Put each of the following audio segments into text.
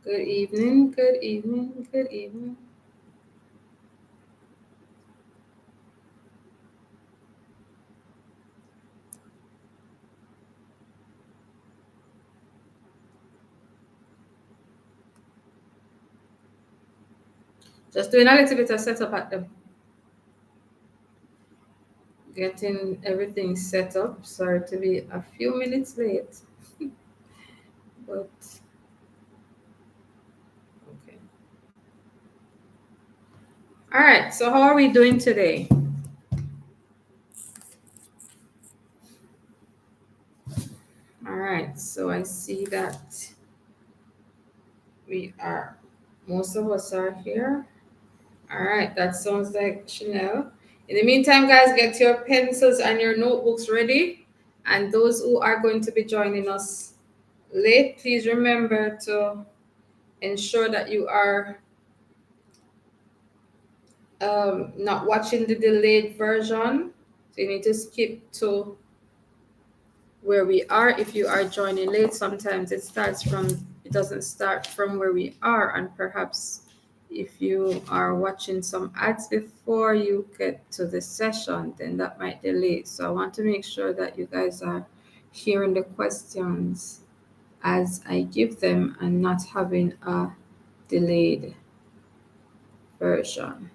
Good evening, good evening, good evening. Just doing a little bit of setup at the getting everything set up. Sorry to be a few minutes late, but okay. All right, so how are we doing today? All right, so I see that most of us are here. All right, that sounds like Chanel. In the meantime, guys, get your pencils and your notebooks ready. And those who are going to be joining us late, please remember to ensure that you are not watching the delayed version. So you need to skip to where we are. If you are joining late, sometimes it doesn't start from where we are, and perhaps if you are watching some ads before you get to the session, then that might delay. So I want to make sure that you guys are hearing the questions as I give them and not having a delayed version.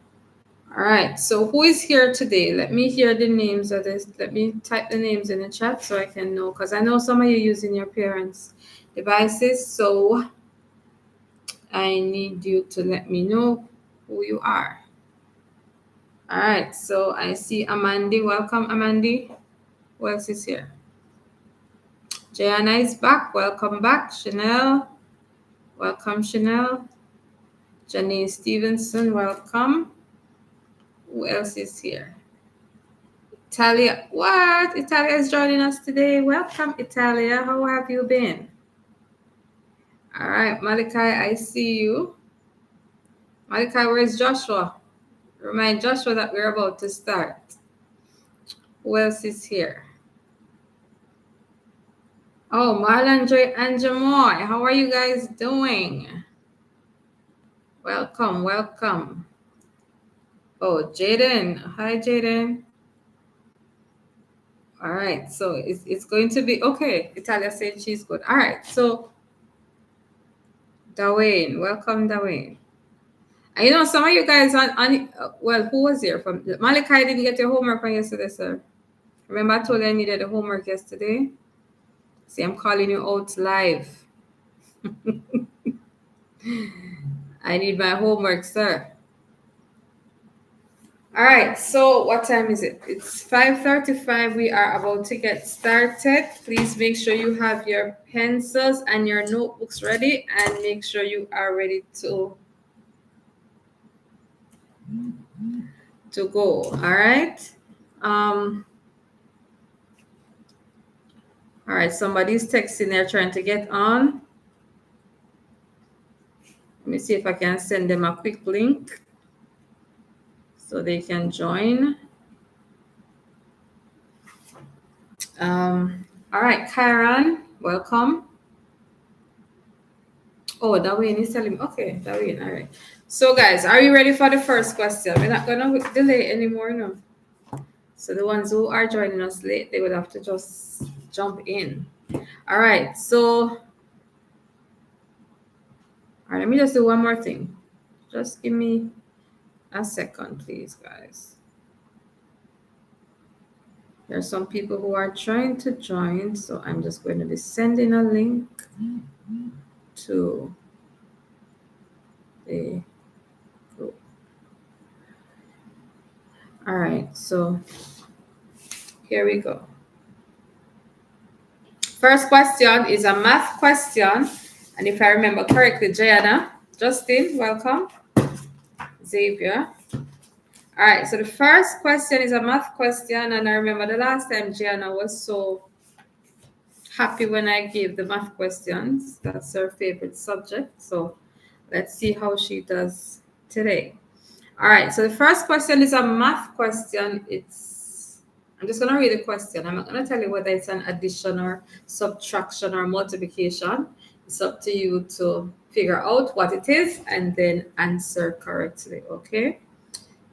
All right, so who is here today? Let me hear the names of this. Let me type the names in the chat so I can know, because I know some of you using your parents' devices. So I need you to let me know who you are. All right, so I see Amandi. Welcome, Amandi. Who else is here? Jayana is back. Welcome back. Chanel. Welcome, Chanel. Janine Stevenson, welcome. Who else is here? Italia, what? Italia is joining us today. Welcome, Italia. How have you been? All right, Malachi, I see you. Malachi, where's Joshua? Remind Joshua that we're about to start. Who else is here? Oh, Marlandre and Jamoy. How are you guys doing? Welcome, welcome. Oh, Jaden. Hi, Jaden. All right, so it's going to be okay. Italia said she's good. All right, so Dwayne, welcome, Dwayne. And some of you guys well, who was here from Malachi? Didn't get your homework from yesterday, sir. Remember, I told you I needed the homework yesterday. See, I'm calling you out live. I need my homework, sir. All right, so what time is it? It's 5:35. We are about to get started. Please make sure you have your pencils and your notebooks ready, and make sure you are ready to go. All right. All right, somebody's texting there trying to get on. Let me see if I can send them a quick link so they can join. All right, Karen, welcome. Oh, Dawayne is telling me. Okay, Dawayne, all right. So, guys, are you ready for the first question? We're not going to delay anymore, no. So, the ones who are joining us late, they will have to just jump in. All right, so, all right, let me just do one more thing. Just give me a second, please, guys. There are some people who are trying to join, so I'm just going to be sending a link to the group. All right, so here we go. First question is a math question, and if I remember correctly, Jayana, Justin, welcome, Xavier. All right, so the first question is a math question, and I remember the last time Jayana was so happy when I gave the math questions. That's her favorite subject. So let's see how she does today. All right, so the first question is a math question. I'm just going to read the question. I'm not going to tell you whether it's an addition or subtraction or multiplication. It's up to you to figure out what it is and then answer correctly, okay?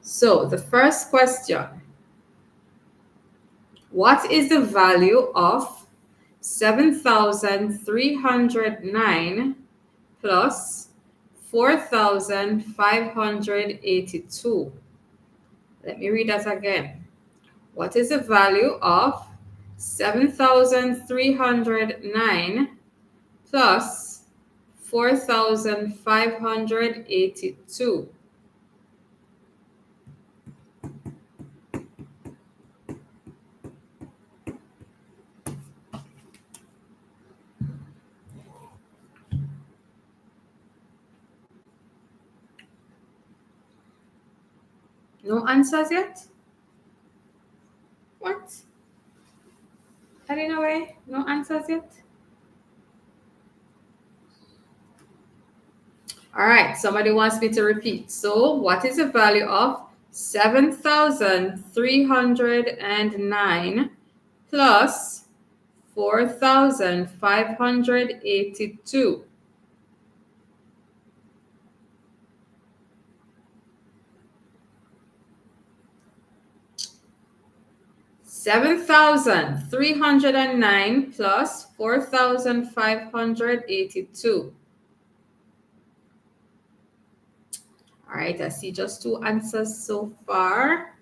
So the first question, what is the value of 7,309 plus 4,582? Let me read that again. What is the value of 7,309 plus 4,582? No answers yet? What? Heading away? No answers yet? All right, somebody wants me to repeat. So, what is the value of 7,309 plus 4,582? $7,309 plus 4,582. All right, I see just two answers so far.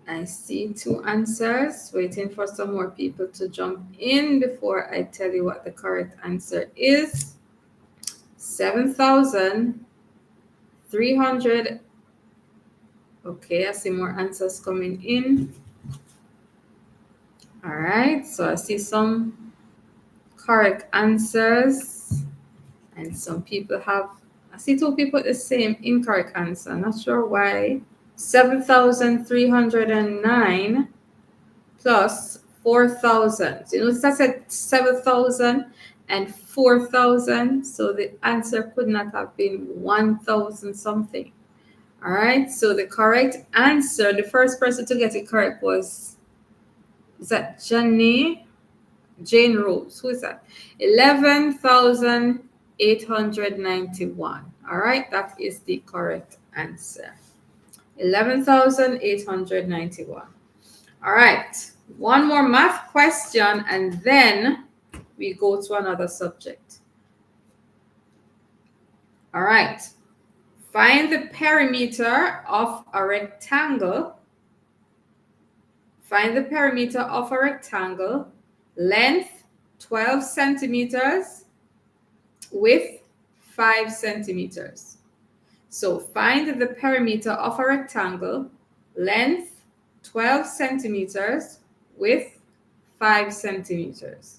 I see two answers. Waiting for some more people to jump in before I tell you what the correct answer is. 7,300. Okay, I see more answers coming in. All right, so I see some correct answers, and some people have, I see two people the same incorrect answer. Not sure why. 7,309 plus 4,000. You notice I said 7,000 and 4,000, so the answer could not have been 1,000 something. All right, so the correct answer, the first person to get it correct was, is that Jane Rose? Who is that? 11,891. All right, that is the correct answer. 11,891. All right, one more math question and then we go to another subject. All right, find the perimeter of a rectangle. Find the perimeter of a rectangle, length 12 centimeters, width 5 centimeters. So find the perimeter of a rectangle, length 12 centimeters, width 5 centimeters.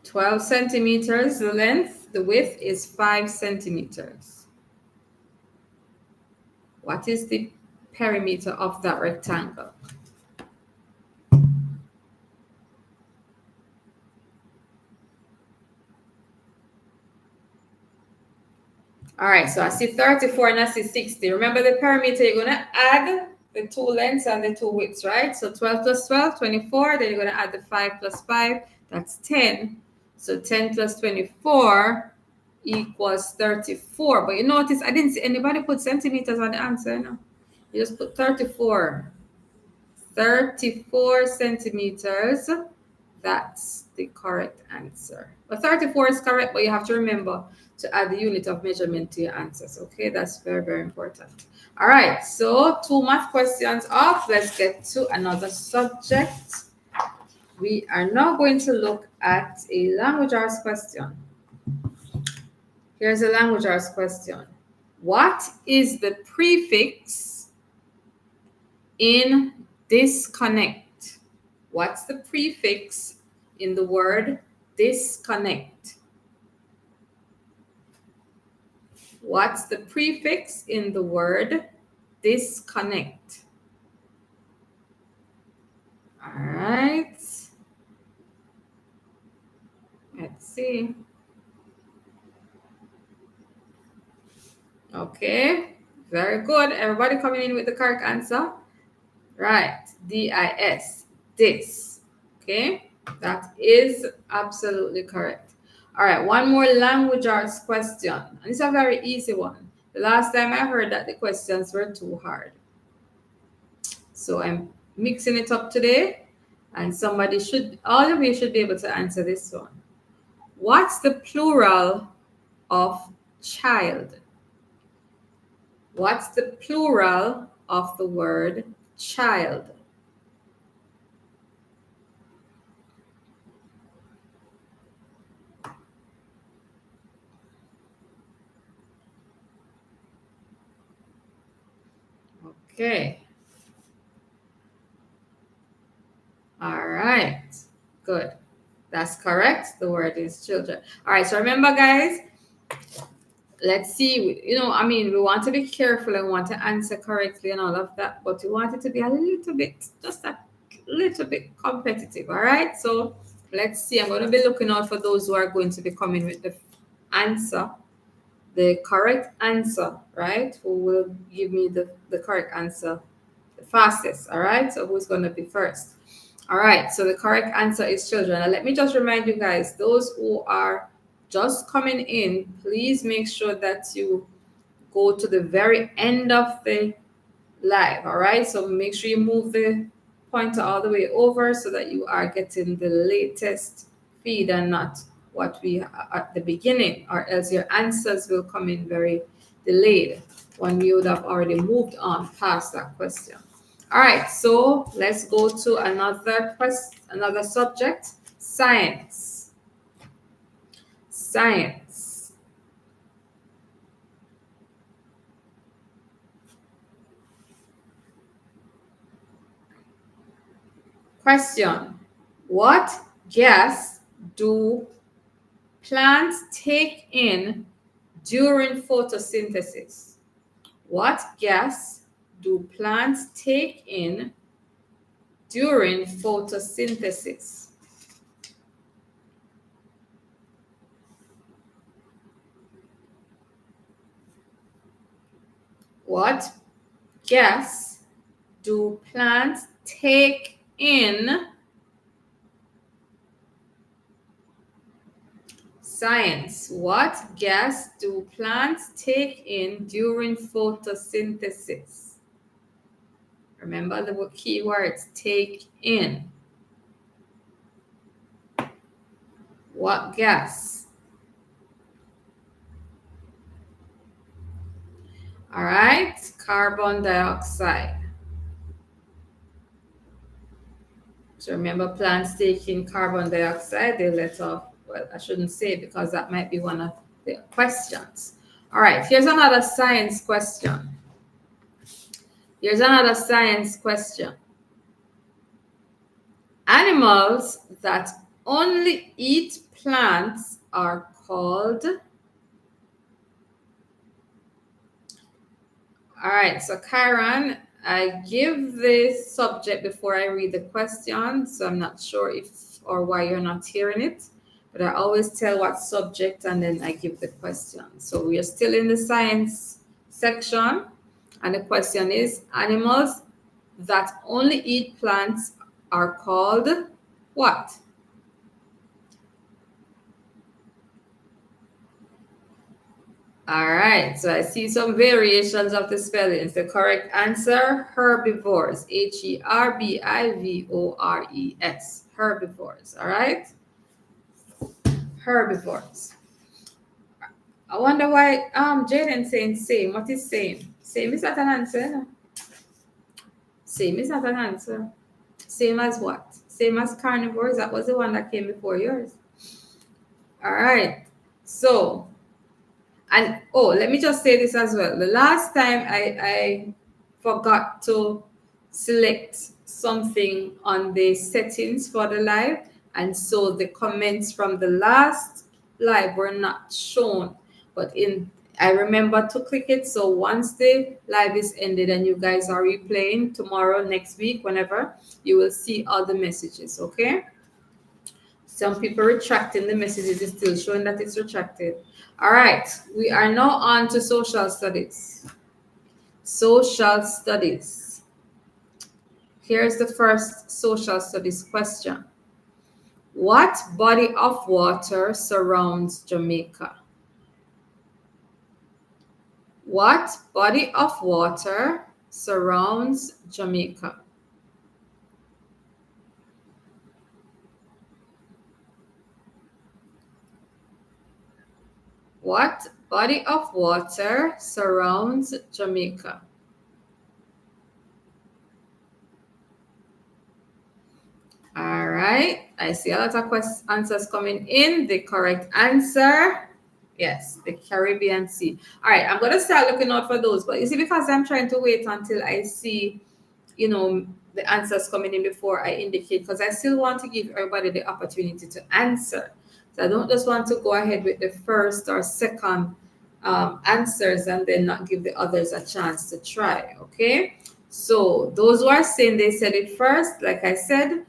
"12 centimeters the length, the width is 5 centimeters. What is the perimeter of that rectangle?" All right, so I see 34 and I see 60. Remember the perimeter, you're going to add the two lengths and the two widths, right? So 12 plus 12, 24. Then you're going to add the 5 plus 5, that's 10. So 10 plus 24 equals 34. But you notice I didn't see anybody put centimeters on the answer, no? You just put 34. 34 centimeters. That's the correct answer. But 34 is correct, but you have to remember to add the unit of measurement to your answers. Okay, that's very, very important. All right, so two math questions off. Let's get to another subject. We are now going to look at a language arts question. Here's a language arts question. What is the prefix in disconnect? What's the prefix in the word disconnect? What's the prefix in the word disconnect? All right. Let's see. Okay, very good. Everybody coming in with the correct answer. Right, DIS, this. Okay, that is absolutely correct. All right, one more language arts question. And it's a very easy one. The last time I heard that the questions were too hard. So I'm mixing it up today, and all of you should be able to answer this one. What's the plural of child? What's the plural of the word child? Okay. All right. Good. That's correct. The word is children. All right. So remember, guys, let's see. We want to be careful and want to answer correctly and all of that, but we want it to be just a little bit competitive. All right. So let's see. I'm going to be looking out for those who are going to be coming with the answer, the correct answer, right? Who will give me the correct answer the fastest. All right. So who's going to be first? All right, so the correct answer is children. And let me just remind you guys, those who are just coming in, please make sure that you go to the very end of the live. All right, so make sure you move the pointer all the way over so that you are getting the latest feed and not what we are at the beginning, or else your answers will come in very delayed when you would have already moved on past that question. All right, so let's go to another subject, science. Science. Question. What gas do plants take in during photosynthesis? What gas do plants take in during photosynthesis? What gas do plants take in? Science. What gas do plants take in during photosynthesis? Remember the key words, take in. What gas? All right, carbon dioxide. So remember, plants take in carbon dioxide, they let off, well, I shouldn't say because that might be one of the questions. All right, here's another science question. Here's another science question. Animals that only eat plants are called. All right, so Kyron, I give the subject before I read the question, so I'm not sure if or why you're not hearing it, but I always tell what subject and then I give the question. So we are still in the science section, and the question is, animals that only eat plants are called what? All right, so I see some variations of the spellings. The correct answer, herbivores, Herbivores, herbivores, all right? Herbivores. I wonder why Jaden saying same. What is same? Same is not an answer. No? Same is not an answer. Same as what? Same as carnivores. That was the one that came before yours. All right. So, and let me just say this as well. The last time I forgot to select something on the settings for the live, and so the comments from the last live were not shown. But I remember to click it. So once the live is ended and you guys are replaying tomorrow, next week, whenever, you will see all the messages, okay? Some people retracting the messages is still showing that it's retracted. All right, we are now on to social studies. Social studies. Here's the first social studies question. What body of water surrounds Jamaica? What body of water surrounds Jamaica? What body of water surrounds Jamaica? All right, I see a lot of answers coming in. The correct answer, yes, the Caribbean Sea. All right, I'm going to start looking out for those. But you see, because I'm trying to wait until I see, the answers coming in before I indicate, because I still want to give everybody the opportunity to answer. So I don't just want to go ahead with the first or second answers and then not give the others a chance to try, okay? So those who are saying they said it first, like I said,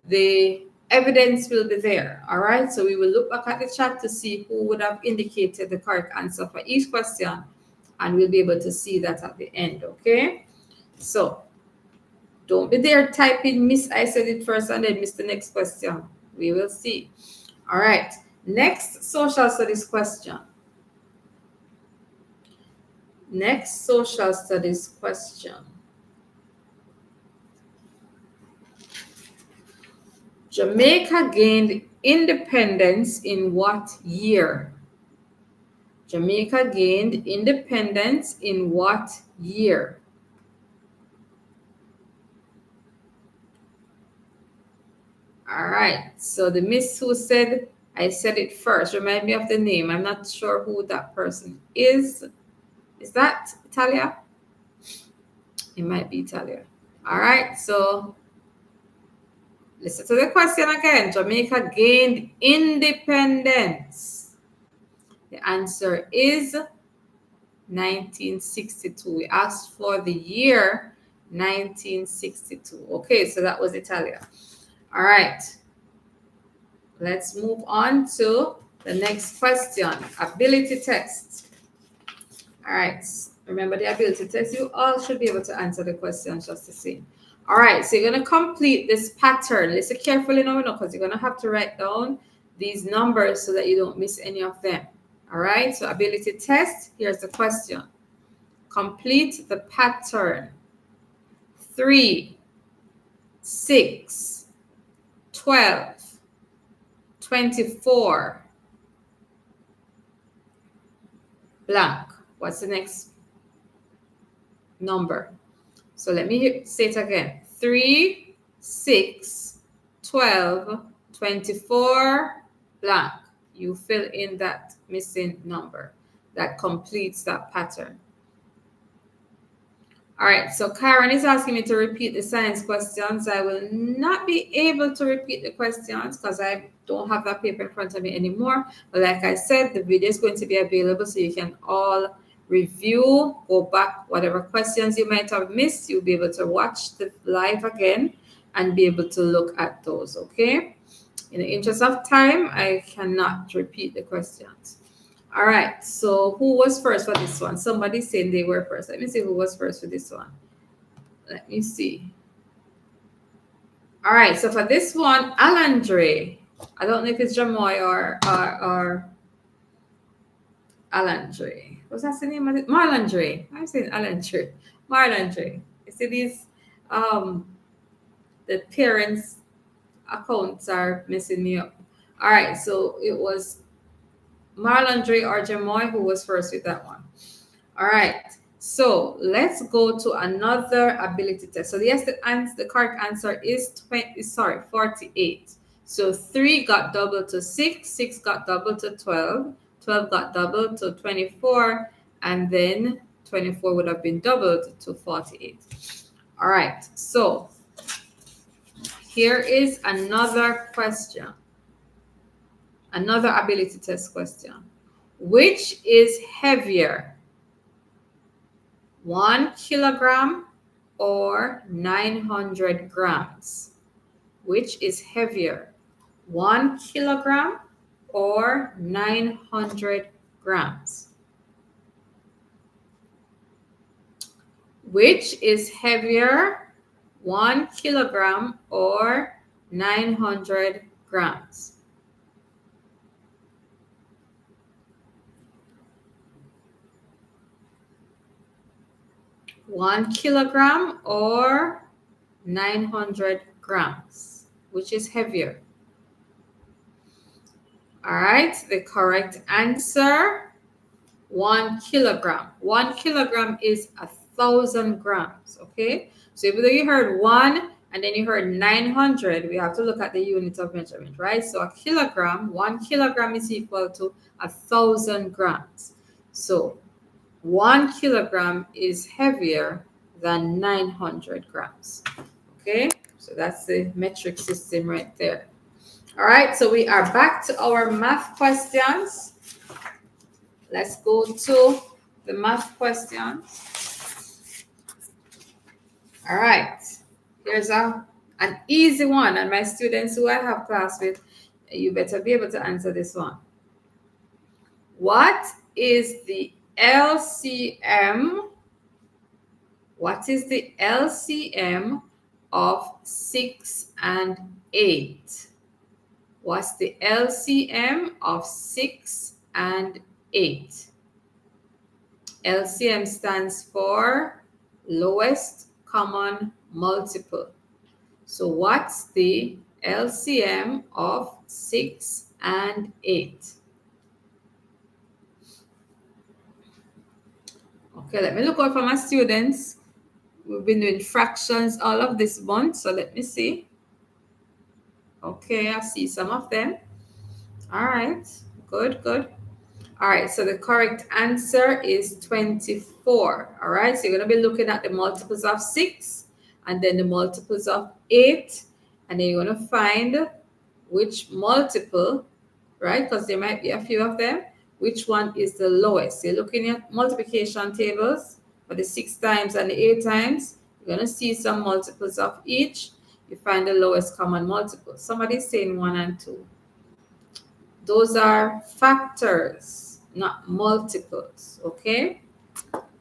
the evidence will be there. All right, so we will look back at the chat to see who would have indicated the correct answer for each question, and we'll be able to see that at the end. Okay, so don't be there typing miss I said it first and then miss the next question. We will see. All right, next social studies question. Next social studies question. Jamaica gained independence in what year? Jamaica gained independence in what year? All right, so the miss who said, I said it first, remind me of the name. I'm not sure who that person is. Is that Italia? It might be Italia. All right, so listen to the question again. Jamaica gained independence. The answer is 1962. We asked for the year 1962. Okay, so that was Italia. All right. Let's move on to the next question. Ability test. All right. Remember the ability test. You all should be able to answer the questions just the same. All right. So you're going to complete this pattern. Listen carefully now, because you're going to have to write down these numbers so that you don't miss any of them. All right. So ability test. Here's the question. Complete the pattern. 3, 6, 12, 24, blank. What's the next number? So let me say it again. 3, 6, 12, 24, blank. You fill in that missing number. That completes that pattern. All right, so Karen is asking me to repeat the science questions. I will not be able to repeat the questions because I don't have that paper in front of me anymore. But like I said, the video is going to be available so you can all review, go back, whatever questions you might have missed, you'll be able to watch the live again and be able to look at those, okay? In the interest of time, I cannot repeat the questions. All right, so who was first for this one? Somebody saying they were first. Let me see who was first for this one. Let me see. All right, so for this one, Alandre. I don't know if it's Jamoy or Alandre. What's that the name of it? Marlandre. I'm saying Alandre. Marlandre. You see these, the parents' accounts are messing me up. All right, so it was Marlandre or Jamoy who was first with that one. All right, so let's go to another ability test. So yes, the correct answer is 48. So 3 got doubled to 6, 6 got doubled to 12, 12 got doubled to 24, and then 24 would have been doubled to 48. All right, so here is another question. Another ability test question. Which is heavier, 1 kilogram or 900 grams? Which is heavier, 1 kilogram or 900 grams? Which is heavier, 1 kilogram or 900 grams? One kilogram or 900 grams? Which is heavier? All right, the correct answer, 1 kilogram. 1 kilogram is 1,000 grams, okay? So even though you heard 1 and then you heard 900, we have to look at the unit of measurement, right? So a kilogram, 1 kilogram is equal to 1,000 grams. So 1 kilogram is heavier than 900 grams, okay? So that's the metric system right there. All right, so we are back to our math questions. Let's go to the math questions. All right, here's an easy one, and my students who I have class with, you better be able to answer this one. What is the LCM? What is the LCM of 6 and 8? What's the LCM of 6 and 8? LCM stands for lowest common multiple. So what's the LCM of 6 and 8? Okay, let me look out for my students. We've been doing fractions all of this month, so let me see. Okay, I see some of them. All right, good, good. All right, so the correct answer is 24. All right, so you're going to be looking at the multiples of 6 and then the multiples of 8, and then you're going to find which multiple, right, because there might be a few of them, which one is the lowest. You're looking at multiplication tables for the 6 times and the 8 times. You're going to see some multiples of each. You find the lowest common multiple. Somebody's saying 1 and 2. Those are factors, not multiples, okay?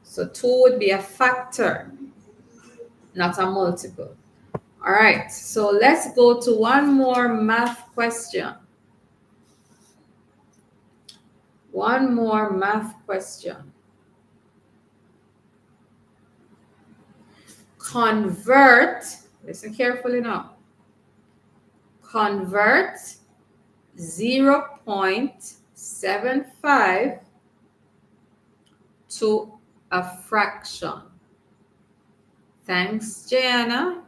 So 2 would be a factor, not a multiple. All right, so let's go to one more math question. One more math question. Convert, listen carefully now. Convert 0.75 to a fraction. Thanks, Jana.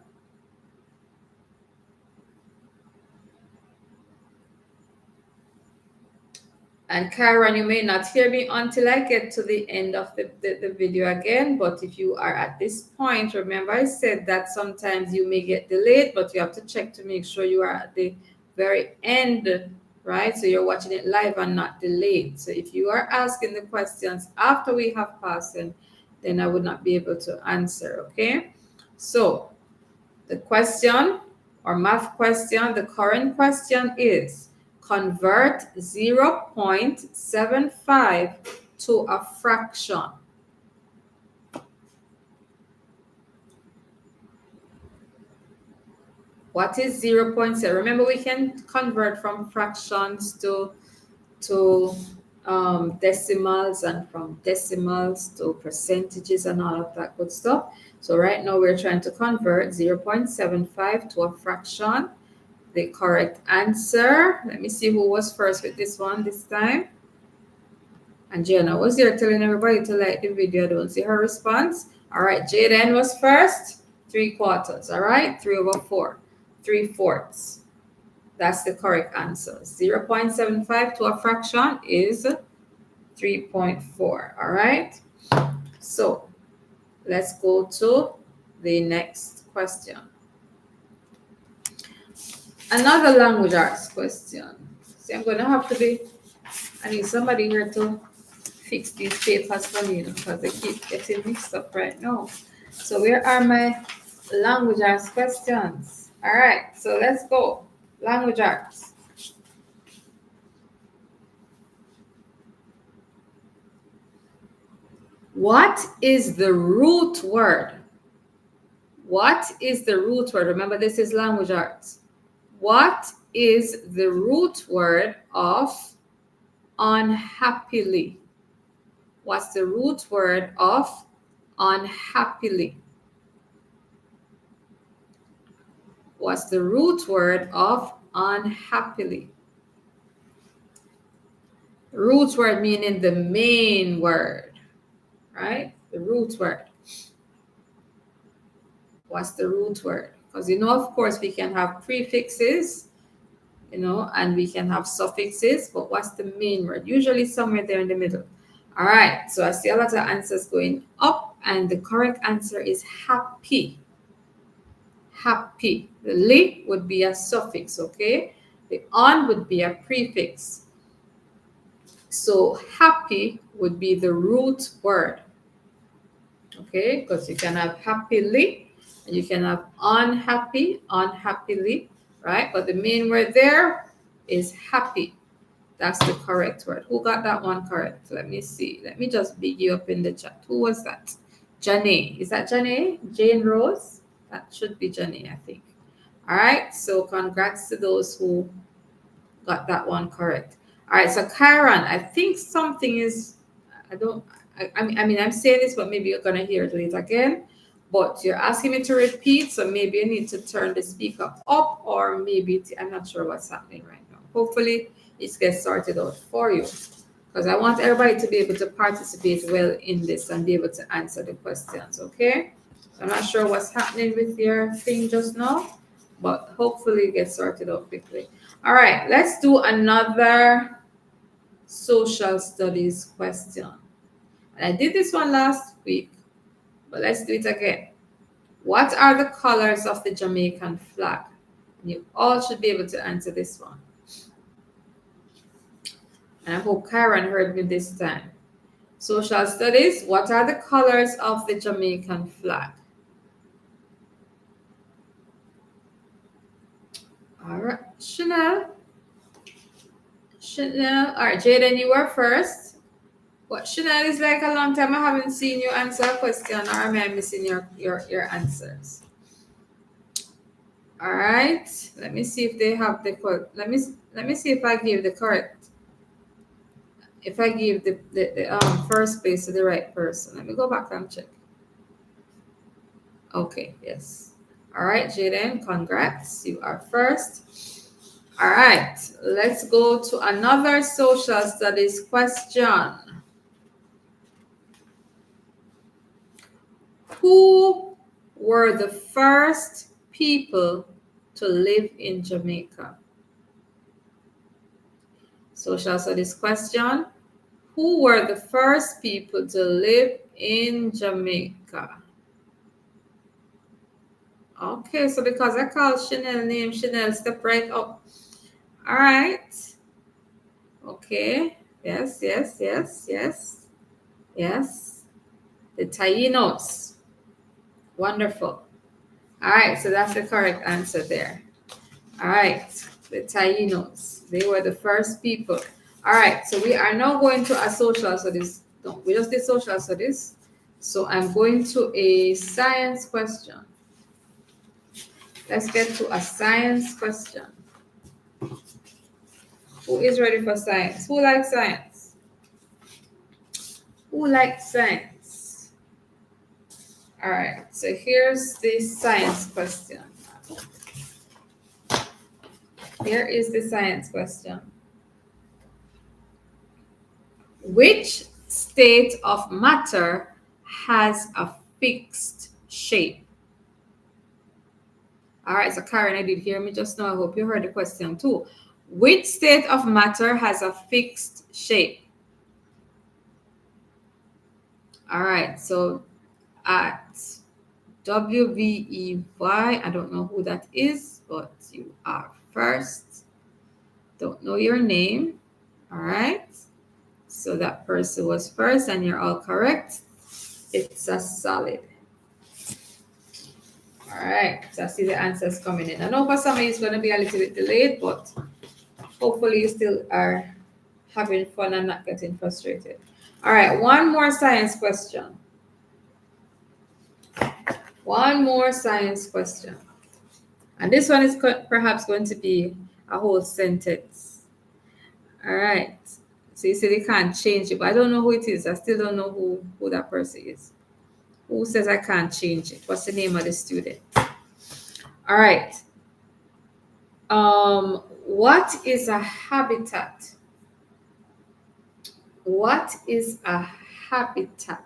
And Karen, you may not hear me until I get to the end of the video again. But if you are at this point, remember I said that sometimes you may get delayed, but you have to check to make sure you are at the very end, right? So you're watching it live and not delayed. So if you are asking the questions after we have passed, then I would not be able to answer, okay? So the question or math question, the current question is, convert 0.75 to a fraction. What is 0.7? Remember, we can convert from fractions to decimals, and from decimals to percentages and all of that good stuff. So right now we're trying to convert 0.75 to a fraction. The correct answer, let me see who was first with this one this time. And Jenna was there telling everybody to like the video. I don't see her response. All right, Jaden was first, 3/4. All right, 3/4, 3/4. That's the correct answer. 0.75 to a fraction is 3.4. All right, so let's go to the next question. Another language arts question. See, I'm going to have to be I need somebody here to fix these papers for me, because they keep getting mixed up right now. So where are my language arts questions? All right, so let's go. Language arts. What is the root word? What is the root word? Remember, this is language arts. What is the root word of unhappily? What's the root word of unhappily? What's the root word of unhappily? Root word meaning the main word, right? The root word. What's the root word? Because of course, we can have prefixes, and we can have suffixes, but what's the main word? Usually somewhere there in the middle. All right, so I see a lot of answers going up, and the correct answer is happy. Happy. The li would be a suffix, okay? The on would be a prefix. So happy would be the root word, okay? Because you can have happily, and you can have unhappy, unhappily, right? But the main word there is happy. That's the correct word. Who got that one correct? Let me see. Let me just big you up in the chat. Who was that? Janae. Is that Janae? Jane Rose? That should be Janae, I think. All right. So congrats to those who got that one correct. All right. So Kyron, I think something is, I mean, I'm saying this, but maybe you're going to hear it later again. But you're asking me to repeat, so maybe you need to turn the speaker up, or maybe I'm not sure what's happening right now. Hopefully, it gets sorted out for you, because I want everybody to be able to participate well in this and be able to answer the questions, okay? So I'm not sure what's happening with your thing just now, but hopefully it gets sorted out quickly. All right, let's do another social studies question. And I did this one last week, but let's do it again. What are the colors of the Jamaican flag? You all should be able to answer this one. And I hope Karen heard me this time. Social studies, what are the colors of the Jamaican flag? All right, Chanel. All right, Jaden, you were first. What, Chanel, is like a long time I haven't seen you answer a question, or am I missing your answers? All right, let me see if they have the correct. Let me see if I give the correct. If I give the first place to the right person. Let me go back and check. Okay, yes. All right, Jaden, congrats. You are first. All right, let's go to another social studies question. Who were the first people to live in Jamaica? Social studies question. Who were the first people to live in Jamaica? Okay, so because I called Chanel name, Chanel, step right up. All right. Okay. Yes, yes, yes, yes, yes. The Tainos. Wonderful. All right, so that's the correct answer there. All right, the Tainos. They were the first people. All right, so we are now going to a social studies. No, we just did social studies. So I'm going to a science question. Let's get to a science question. Who is ready for science? Who likes science? Who likes science? All right, so here's the science question. Here is the science question. Which state of matter has a fixed shape? All right, so Karen, I did hear me just now. I hope you heard the question too. Which state of matter has a fixed shape? All right, so at WVEY, I don't know who that is, but you are first. Don't know your name. All right. So that person was first, and you're all correct. It's a solid. All right. So I see the answers coming in. I know for some it's going to be a little bit delayed, but hopefully you still are having fun and not getting frustrated. All right. One more science question. One more science question. And this one is perhaps going to be a whole sentence. All right. So you said you can't change it, but I don't know who it is. I still don't know who that person is. Who says I can't change it? What's the name of the student? All right. What is a habitat? What is a habitat?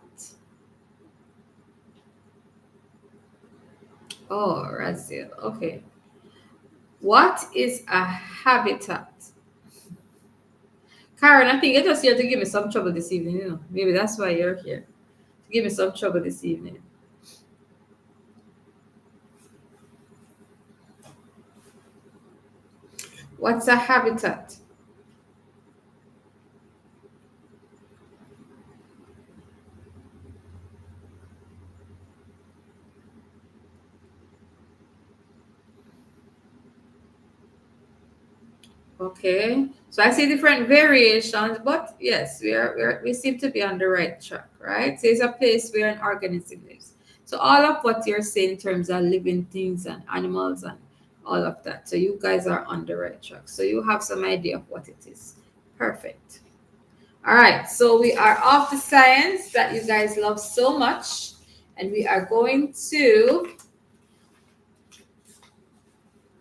Oh, Razil. Okay. What is a habitat? Karen, I think you're just here to give me some trouble this evening, you know. Maybe that's why you're here. To give me some trouble this evening. What's a habitat? Okay, so I see different variations, but yes, we seem to be on the right track, right? So it's a place where an organism lives. So all of what you're saying in terms of living things and animals and all of that. So you guys are on the right track. So you have some idea of what it is. Perfect. All right, so we are off the science that you guys love so much, and we are going to,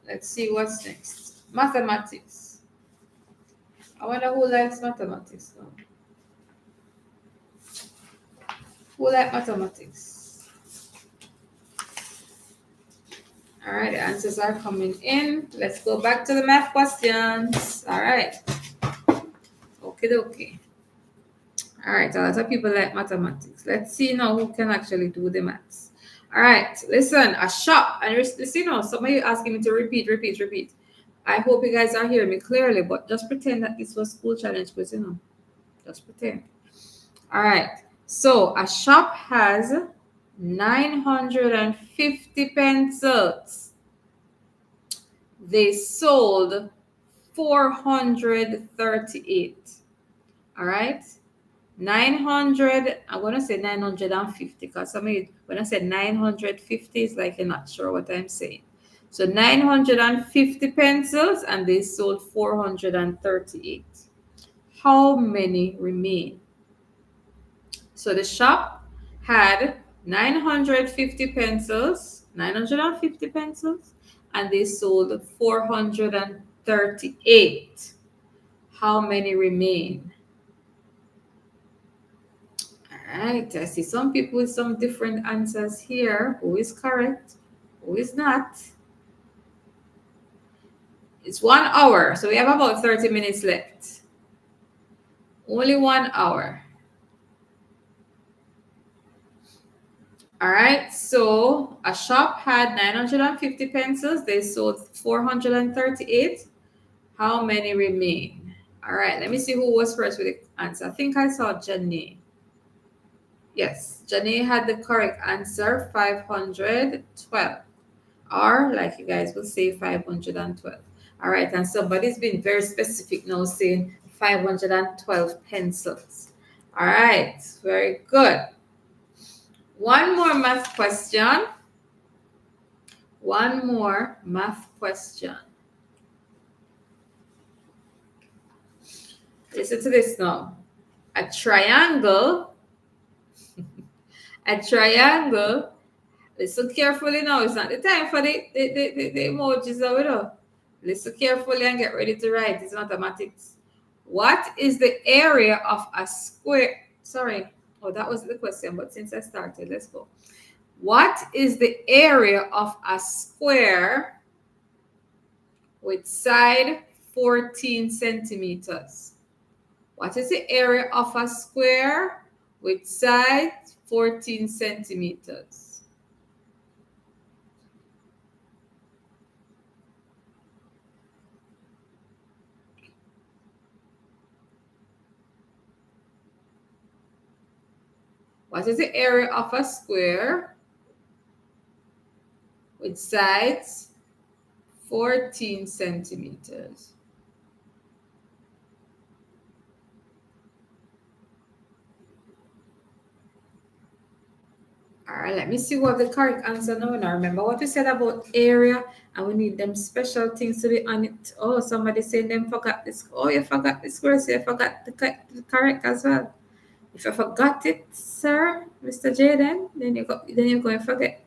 let's see what's next. Mathematics. I wonder who likes mathematics now. Who like mathematics? All right, the answers are coming in. Let's go back to the math questions. All right. Okay, okay. All right, a lot of people like mathematics. Let's see now who can actually do the maths. All right, listen, a shop. And listen, now, some of you asking me to repeat. I hope you guys are hearing me clearly, but just pretend that this was school challenge quiz, you know. Just pretend. All right. So a shop has 950 pencils. They sold 438. All right. 900, I'm going to say 950 because some of you, when I said 950, it's like you're not sure what I'm saying. So 950 pencils and they sold 438. How many remain? So the shop had 950 pencils, and they sold 438. How many remain? All right, I see some people with some different answers here. Who is correct? Who is not? It's 1 hour, so we have about 30 minutes left. Only 1 hour. All right, so a shop had 950 pencils. They sold 438. How many remain? All right, let me see who was first with the answer. I think I saw Janae. Yes, Janae had the correct answer, 512. Or, like you guys will say, 512. All right, and somebody's been very specific now saying 512 pencils. All right, very good. One more math question. One more math question. Listen to this now. A triangle, a triangle. Listen carefully now. It's not the time for the emojis now, you know. Listen carefully and get ready to write. It's mathematics. What is the area of a square? Sorry. Oh, that was the question, but since I started, let's go. What is the area of a square with side 14 centimeters? What is the area of a square with side 14 centimeters? What is the area of a square with sides 14 centimeters? All right, let me see what the correct answer now. Now remember what we said about area, and we need them special things to be on it. Oh, somebody saying them forgot this. Oh, you forgot this square, so you forgot the correct as well. If you forgot it, sir, Mr. Jaden, then you're going to forget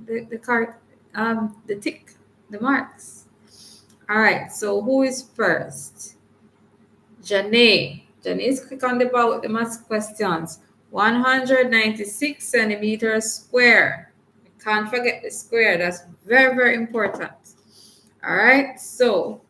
the correct the tick, the marks. All right, so who is first? Janae. Janae's click on the bar with the math questions. 196 centimeters square. You can't forget the square. That's very, very important. All right, so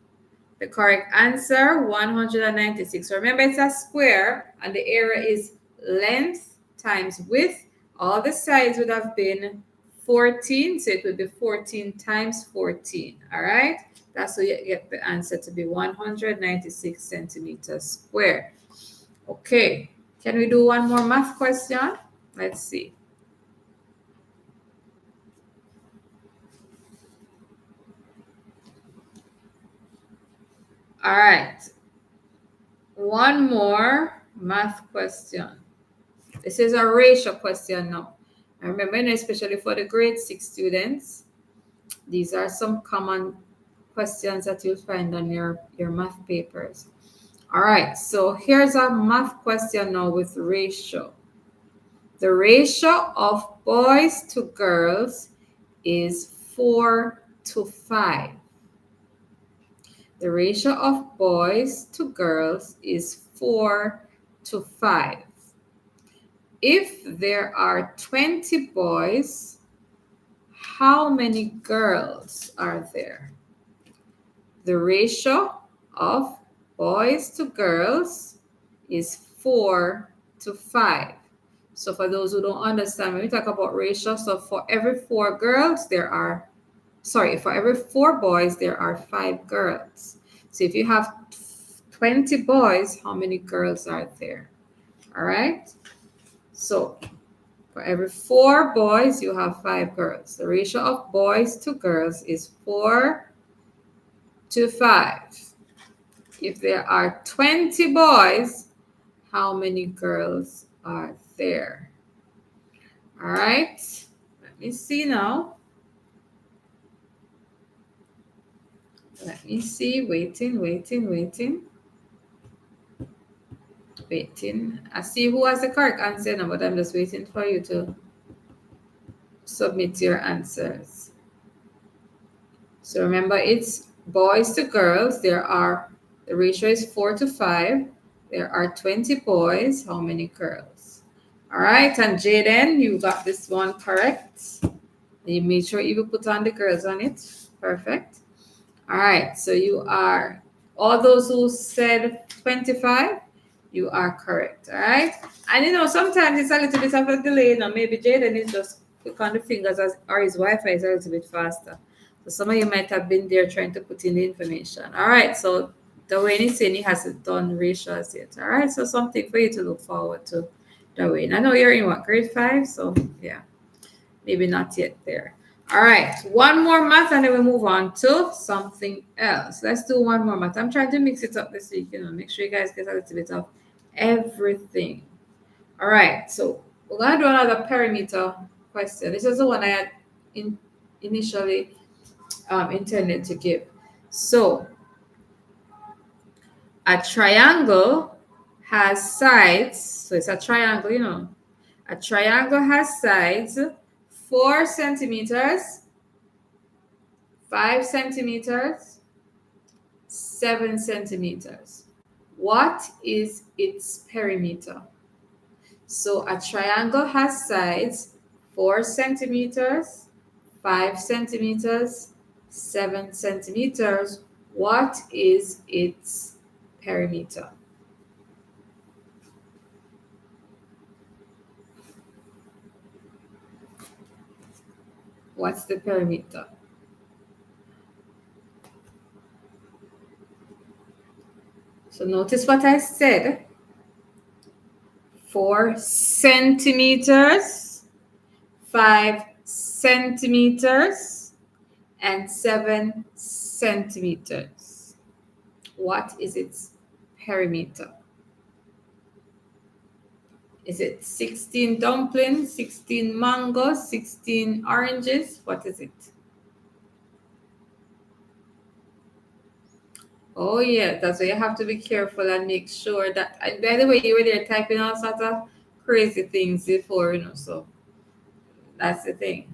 the correct answer, 196. Remember, it's a square, and the area is length times width. All the sides would have been 14, so it would be 14 times 14. All right, that's how you get the answer to be 196 centimeters square. Okay, can we do one more math question? Let's see. All right, one more math question. This is a ratio question now. And remember, especially for the grade 6 students, these are some common questions that you'll find on your math papers. All right, so here's a math question now with ratio. The ratio of boys to girls is 4 to 5. The ratio of boys to girls is 4 to 5. If there are 20 boys, how many girls are there? The ratio of boys to girls is 4 to 5. So for those who don't understand, when we talk about ratio, so for every 4 girls, for every 4 boys, there are 5 girls. So if you have 20 boys, how many girls are there? All right? So for every 4 boys, you have 5 girls. The ratio of boys to girls is 4 to 5. If there are 20 boys, how many girls are there? All right, let me see now. Let me see, waiting. I see who has the correct answer now, but I'm just waiting for you to submit your answers. So remember, it's boys to girls. The ratio is 4 to 5. There are 20 boys. How many girls? All right, and Jaden, you got this one correct. You made sure you put on the girls on it. Perfect. All right, so you are, all those who said 25, you are correct. All right, and sometimes it's a little bit of a delay. Maybe Jaden is just quick on the fingers, or his Wi-Fi is a little bit faster. So some of you might have been there trying to put in the information. All right, so Dwayne is saying he hasn't done ratios yet. All right, so something for you to look forward to, Dwayne. I know you're in what, grade 5? So yeah, maybe not yet there. All right, one more math and then we move on to something else. Let's do one more math. I'm trying to mix it up this week, make sure you guys get a little bit of everything. All right, so we're going to do another perimeter question. This is the one I had initially intended to give. So a triangle has sides. So it's a triangle, A triangle has sides 4 centimeters, 5 centimeters, 7 centimeters. What is its perimeter? So a triangle has sides 4 centimeters, 5 centimeters, 7 centimeters. What is its perimeter? What's the perimeter? So notice what I said. 4 centimeters, 5 centimeters, and 7 centimeters. What is its perimeter? Is it 16 dumplings, 16 mangoes, 16 oranges? What is it? Oh yeah, that's why you have to be careful and make sure that, and by the way, you were there typing all sorts of crazy things before, so that's the thing.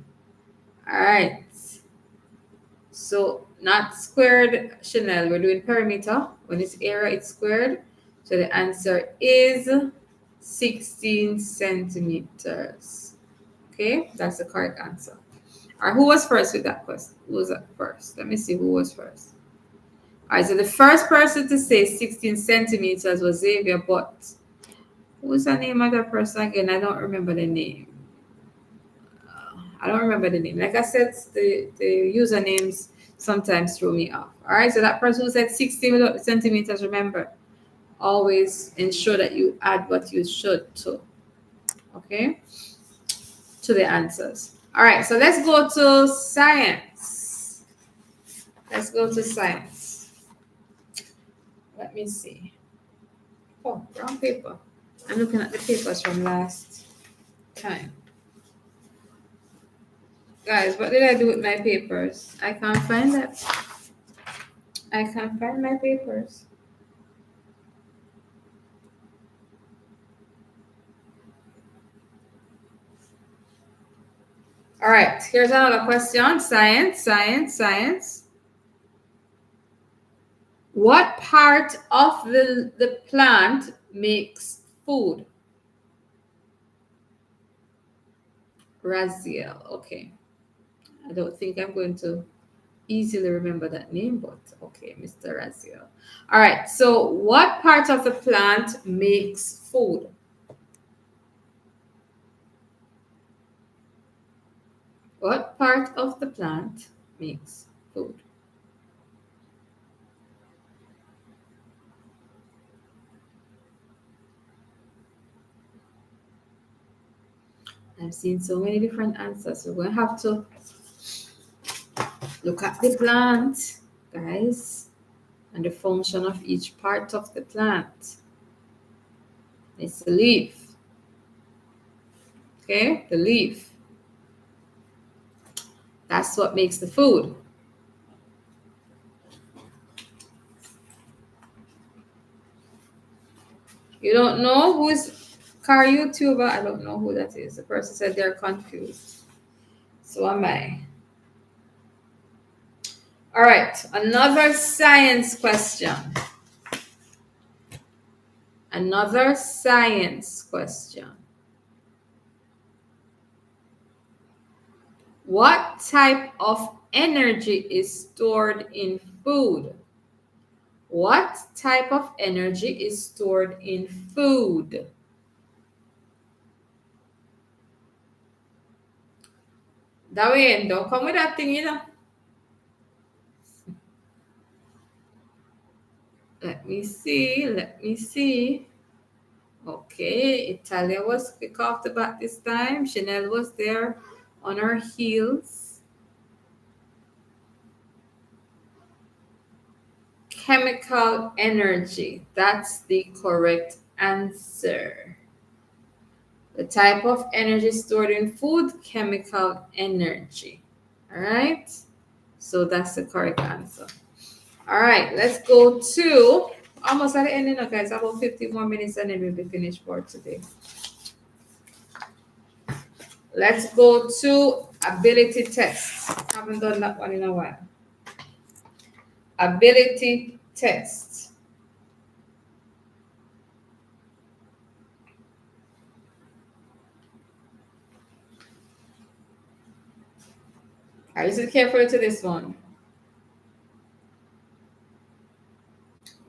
All right. So not squared, Chanel. We're doing perimeter. When it's area, it's squared. So the answer is 16 centimeters. Okay, that's the correct answer. All right, who was first with that question? Who was that first? Let me see who was first. All right, so the first person to say 16 centimeters was Xavier, but who's the name of that person again? I don't remember the name. I don't remember the name. Like I said, the usernames sometimes throw me off. All right, so that person who said 16 centimeters, remember, always ensure that you add what you should to, okay, to the answers. All right, so let's go to science. Let's go to science. Let me see. Oh, brown paper. I'm looking at the papers from last time. Guys, what did I do with my papers? I can't find that. I can't find my papers. All right, here's another question. Science. What part of the plant makes food? Raziel. Okay. I don't think I'm going to easily remember that name, but okay, Mr. Raziel. All right, so what part of the plant makes food? What part of the plant makes food? I've seen so many different answers. So we're going to have to look at the plant, guys, and the function of each part of the plant. It's the leaf. Okay, the leaf. That's what makes the food. You don't know who is car YouTuber? I don't know who that is. The person said they're confused. So am I. All right, another science question. Another science question. What type of energy is stored in food? What type of energy is stored in food? That way, don't come with that thing, Let me see. Okay, Italia was quick off the bat this time. Chanel was there on her heels. Chemical energy. That's the correct answer. The type of energy stored in food, chemical energy. All right. So that's the correct answer. All right, let's go to almost at the end, guys. About 50 more minutes and then we'll be finished for today. Let's go to ability tests. Haven't done that one in a while. Ability test. I listen carefully to this one.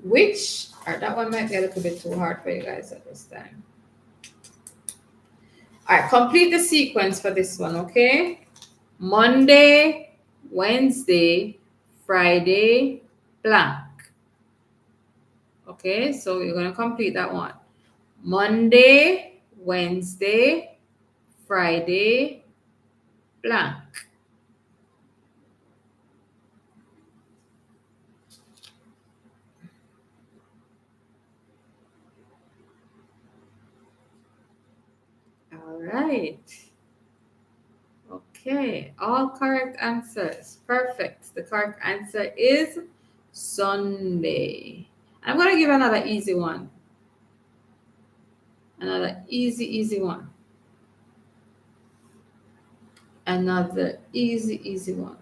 Which, or that one might be a little bit too hard for you guys at this time. All right, complete the sequence for this one, okay? Monday, Wednesday, Friday, blank. Okay, so you're going to complete that one. Monday, Wednesday, Friday, blank. All right. Okay, all correct answers. Perfect. The correct answer is Sunday. I'm going to give another easy one. Another easy one. Another easy one.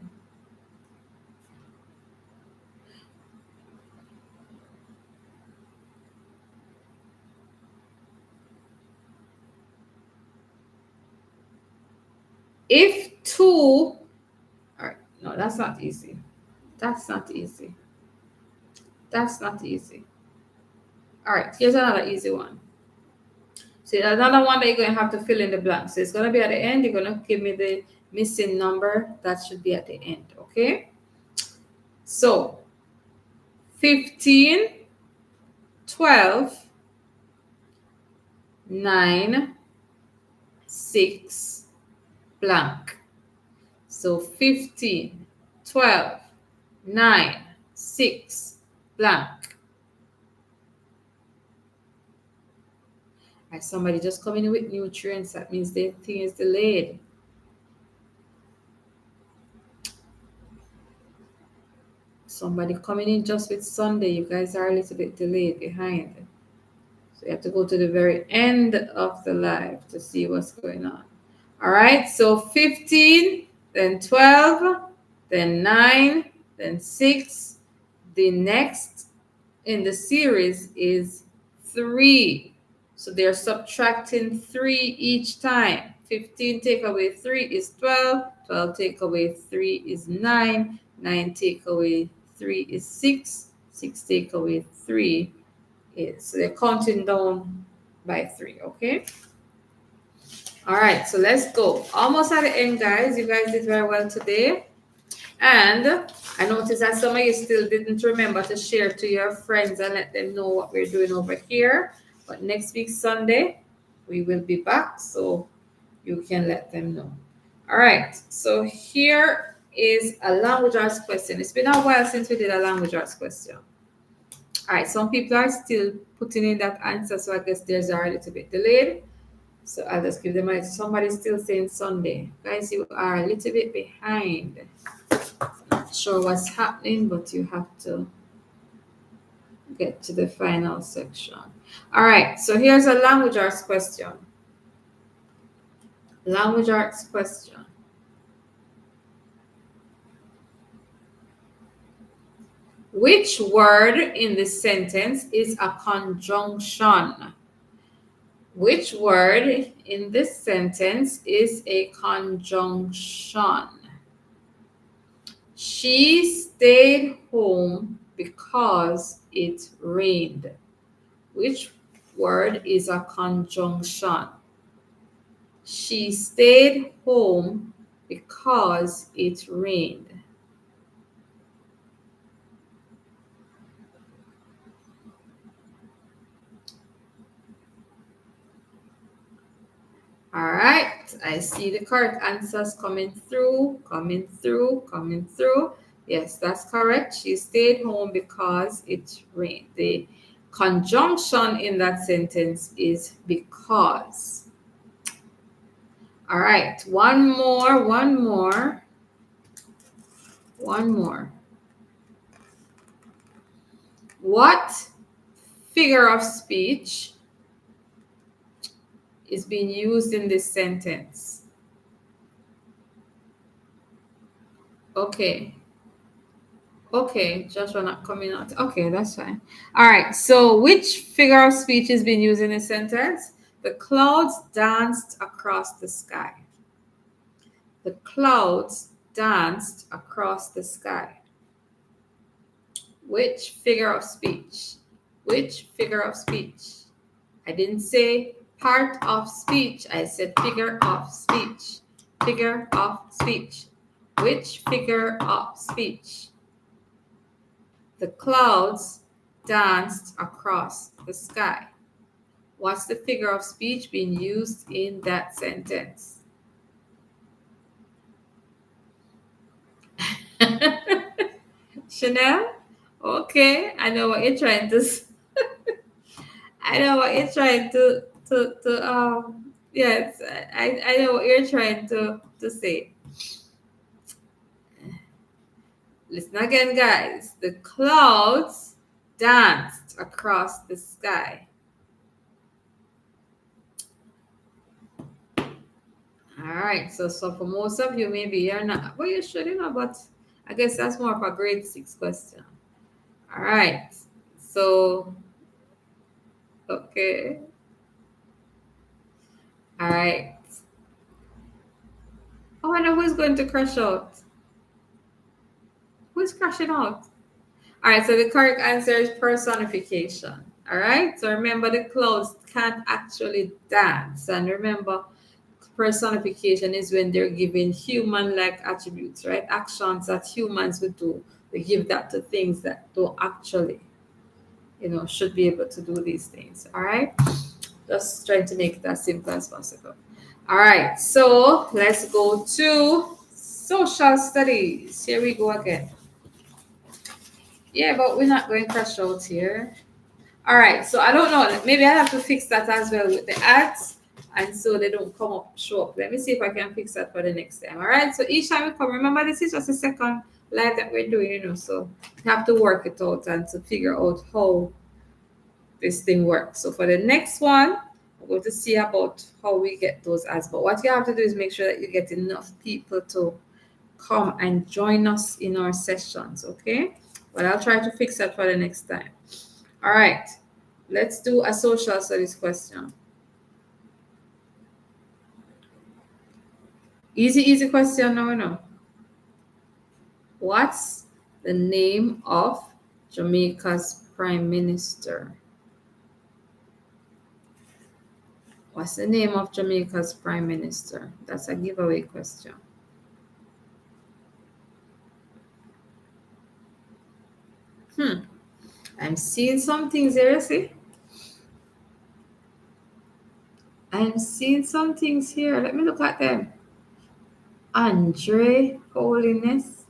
If two, all right, no, that's not easy. That's not easy. That's not easy. All right, here's another easy one. So another one that you're going to have to fill in the blanks. So it's going to be at the end. You're going to give me the missing number. That should be at the end, okay? So 15, 12, 9, 6, blank. So 15, 12, 9, 6, blank. Right, somebody just coming in with nutrients. That means the thing is delayed. Somebody coming in just with Sunday. You guys are a little bit delayed behind. So you have to go to the very end of the live to see what's going on. All right, so 15, then 12, then 9, then 6. The next in the series is 3. So they're subtracting 3 each time. 15 take away 3 is 12. 12 take away 3 is 9. 9 take away 3 is 6. 6 take away 3 is, so they're counting down by 3, okay? All right, so let's go. Almost at the end, guys. You guys did very well today. And I noticed that some of you still didn't remember to share to your friends and let them know what we're doing over here. But next week, Sunday, we will be back, so you can let them know. All right, so here is a language arts question. It's been a while since we did a language arts question. All right, some people are still putting in that answer, so I guess theirs are a little bit delayed. So I'll just give them a, somebody's still saying Sunday. Guys, you are a little bit behind. Not sure what's happening, but you have to get to the final section. All right, so here's a language arts question. Language arts question. Which word in this sentence is a conjunction? Which word in this sentence is a conjunction? She stayed home because it rained. Which word is a conjunction? She stayed home because it rained. All right, I see the correct answers coming through. Yes, that's correct. She stayed home because it rained. The conjunction in that sentence is because. All right, one more. What figure of speech is being used in this sentence? Okay, Joshua not coming out. Okay, that's fine. All right, so which figure of speech is being used in this sentence? The clouds danced across the sky. The clouds danced across the sky. Which figure of speech? Which figure of speech? I didn't say part of speech. I said figure of speech. Figure of speech. Which figure of speech? The clouds danced across the sky. What's the figure of speech being used in that sentence? Chanel? Okay, I know what you're trying to I know what you're trying to yes, I know what you're trying to say. Listen again, guys. The clouds danced across the sky. All right, so for most of you, maybe you're not, well, you should, but I guess that's more of a grade 6 question. All right, so, okay. All right. Oh, I know who's going to crash out. Who's crashing out? All right, so the correct answer is personification. All right, so remember the clouds can't actually dance. And remember, personification is when they're given human like attributes, right? Actions that humans would do. They give that to things that don't actually, should be able to do these things. All right, just trying to make it as simple as possible. All right, so let's go to social studies. Here we go again. Yeah, but we're not going crash out here. All right, so I don't know. Maybe I have to fix that as well with the ads, and so they don't show up. Let me see if I can fix that for the next time. All right, so each time we come, remember this is just a second live that we're doing, so you have to work it out and to figure out how this thing works. So for the next one, we're going to see about how we get those ads. But what you have to do is make sure that you get enough people to come and join us in our sessions, okay? But I'll try to fix that for the next time. All right, let's do a social studies question. Easy question, no. What's the name of Jamaica's Prime Minister? What's the name of Jamaica's Prime Minister? That's a giveaway question. I'm seeing some things here, see? I'm seeing some things here. Let me look at them. Andre Holiness.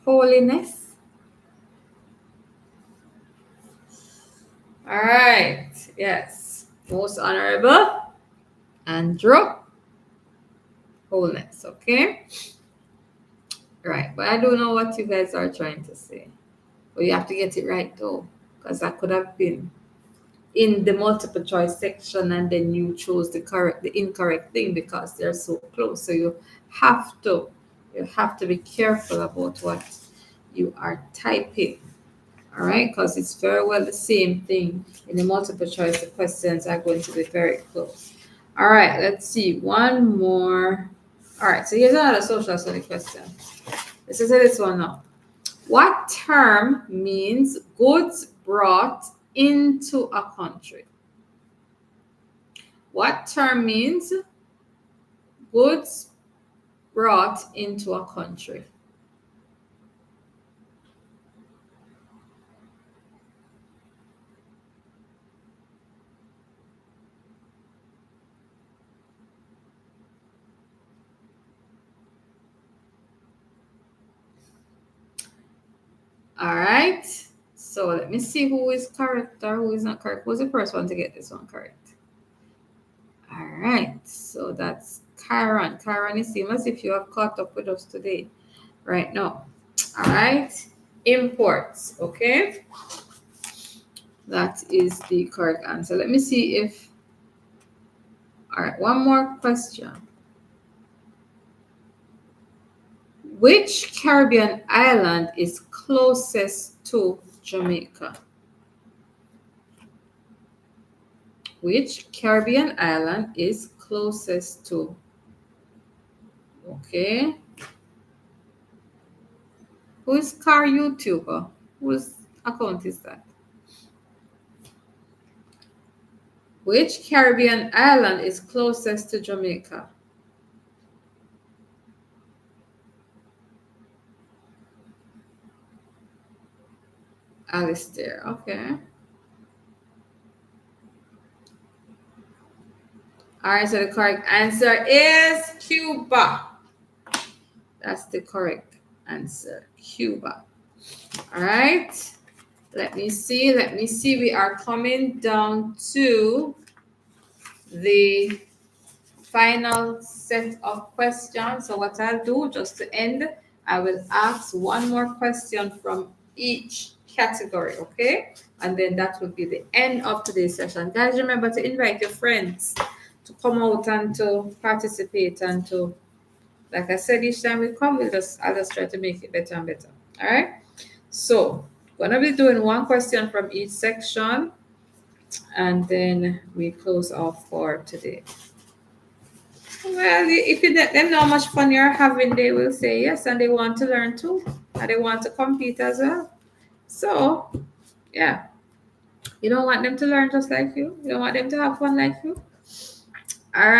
Holiness. All right. Yes. Most Honorable Andrew Holiness. Okay. Right. But I don't know what you guys are trying to say. But you have to get it right though. Because that could have been in the multiple choice section and then you chose the incorrect thing because they're so close. So have to you have to be careful about what you are typing. All right, because it's very well the same thing in the multiple choice. The questions are going to be very close. All right, let's see one more. All right, so here's another social study question. Let's just say this one now. What term means goods brought into a country? What term means goods brought into a country? All right. So let me see who is correct or who is not correct. Who's the first one to get this one correct? All right. So that's Karen. Karen, it seems as if you have caught up with us today, right now. All right. Imports. Okay. That is the correct answer. Let me see if. All right. One more question. Which Caribbean island is closest to Jamaica? Which Caribbean island is closest to? Okay. Who is car YouTuber? Whose account is that? Which Caribbean island is closest to Jamaica? Alistair. Okay. All right, so the correct answer is Cuba. That's the correct answer, Cuba. All right. Let me see. We are coming down to the final set of questions. So what I'll do, just to end, I will ask one more question from each category, okay? And then that will be the end of today's session. Guys, remember to invite your friends to come out and to participate and to, like I said, each time we come, I'll just try to make it better and better. All right. So gonna be doing one question from each section, and then we close off for today. Well, if you let them know how much fun you're having, they will say yes, and they want to learn too, and they want to compete as well. So, yeah, you don't want them to learn just like you. You don't want them to have fun like you.